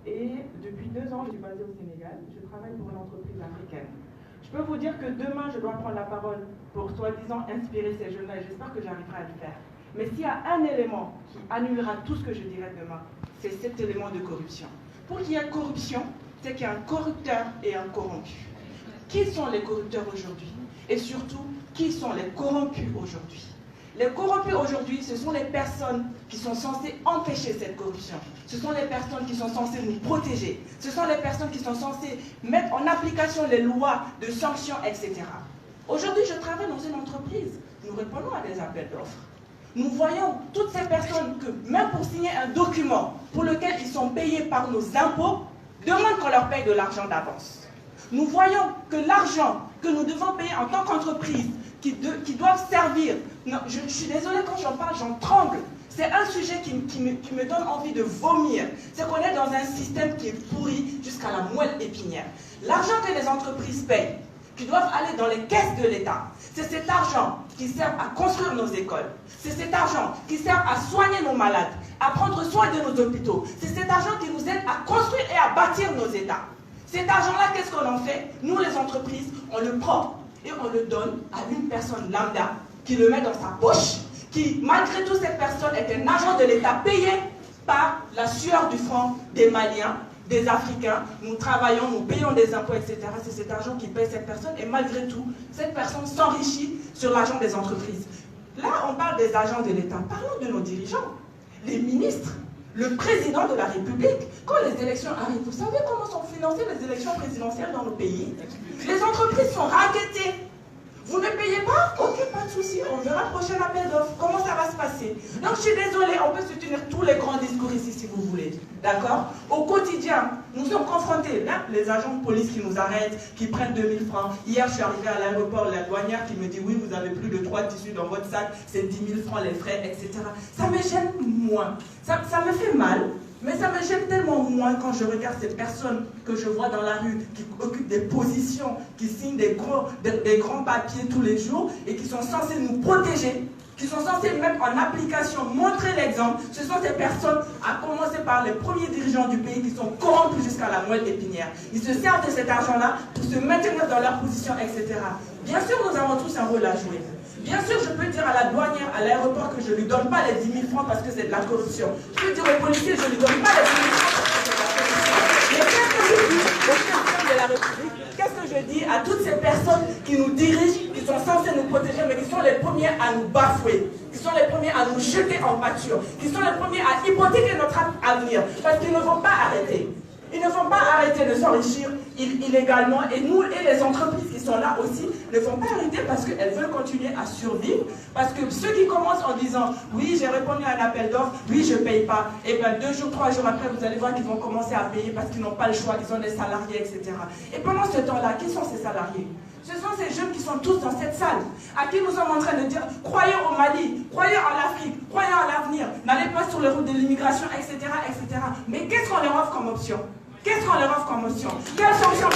et depuis 2 ans, je suis basée au Sénégal. Je travaille pour une entreprise africaine. Je peux vous dire que demain, je dois prendre la parole pour soi-disant inspirer ces jeunes-là et j'espère que j'arriverai à le faire. Mais s'il y a un élément qui annulera tout ce que je dirai demain, c'est cet élément de corruption. Pour qu'il y ait corruption, c'est qu'il y a un corrupteur et un corrompu. Qui sont les corrupteurs aujourd'hui? Et surtout, qui sont les corrompus aujourd'hui? Les corrompus aujourd'hui, ce sont les personnes qui sont censées empêcher cette corruption. Ce sont les personnes qui sont censées nous protéger. Ce sont les personnes qui sont censées mettre en application les lois de sanctions, etc. Aujourd'hui, je travaille dans une entreprise. Nous répondons à des appels d'offres. Nous voyons toutes ces personnes que, même pour signer un document pour lequel ils sont payés par nos impôts, demandent qu'on leur paye de l'argent d'avance. Nous voyons que l'argent que nous devons payer en tant qu'entreprise, qui doivent servir, non, je suis désolée quand j'en parle, j'en tremble. C'est un sujet qui me donne envie de vomir. C'est qu'on est dans un système qui est pourri jusqu'à la moelle épinière. L'argent que les entreprises payent, qui doivent aller dans les caisses de l'État, c'est cet argent qui sert à construire nos écoles. C'est cet argent qui sert à soigner nos malades, à prendre soin de nos hôpitaux. C'est cet argent qui nous aide à construire et à bâtir nos États. Cet argent-là, qu'est-ce qu'on en fait? Nous, les entreprises, on le prend et on le donne à une personne lambda qui le met dans sa poche, qui, malgré tout, cette personne est un agent de l'État payé par la sueur du front des Maliens, des Africains. Nous travaillons, nous payons des impôts, etc. C'est cet argent qui paye cette personne et malgré tout, cette personne s'enrichit sur l'argent des entreprises. Là, on parle des agents de l'État. Parlons de nos dirigeants, les ministres, le président de la République. Quand les élections arrivent, vous savez comment sont financées les élections présidentielles dans nos pays? Les entreprises sont racketées. Vous ne payez pas? Ok, pas de souci, on verra le prochain appel d'offres. Comment ça va se passer? Donc je suis désolée, on peut se tenir tous les grands discours ici si vous voulez. D'accord? Au quotidien, nous sommes confrontés. Là, les agents de police qui nous arrêtent, qui prennent 2000 francs. Hier, je suis arrivée à l'aéroport, la douanière qui me dit oui, vous avez plus de 3 tissus dans votre sac, c'est 10 000 francs les frais, etc. Ça me gêne moins. Ça me fait mal. Mais ça me gêne tellement moins quand je regarde ces personnes que je vois dans la rue, qui occupent des positions, qui signent des grands papiers tous les jours et qui sont censés nous protéger, qui sont censés mettre en application, montrer l'exemple. Ce sont ces personnes, à commencer par les premiers dirigeants du pays, qui sont corrompus jusqu'à la moelle épinière. Ils se servent de cet argent-là pour se maintenir dans leur position, etc. Bien sûr, nous avons tous un rôle à jouer. Bien sûr, je peux dire à la douanière, à l'aéroport, que je ne lui donne pas les 10 000 francs parce que c'est de la corruption. Je peux dire au policier, je ne lui donne pas les 10 000 francs parce que c'est de la corruption. Mais qu'est-ce que je dis au président de la République? Qu'est-ce que je dis à toutes ces personnes qui nous dirigent, qui sont censées nous protéger, mais qui sont les premiers à nous bafouer, qui sont les premiers à nous jeter en pâture, qui sont les premiers à hypothéquer notre avenir, parce qu'ils ne vont pas arrêter. Ils ne vont pas arrêter de s'enrichir illégalement et nous et les entreprises qui sont là aussi ne vont pas arrêter parce qu'elles veulent continuer à survivre. Parce que ceux qui commencent en disant oui, j'ai répondu à un appel d'offres, oui, je ne paye pas, et bien 2 jours, 3 jours après, vous allez voir qu'ils vont commencer à payer parce qu'ils n'ont pas le choix, ils ont des salariés, etc. Et pendant ce temps-là, qui sont ces salariés? Ce sont ces jeunes qui sont tous dans cette salle, à qui nous sommes en train de dire croyez au Mali, croyez en l'Afrique, croyez en l'avenir, n'allez pas sur les routes de l'immigration, etc., etc. Mais qu'est-ce qu'on leur offre comme option? Qu'est-ce qu'on leur offre comme option? Quelle sanction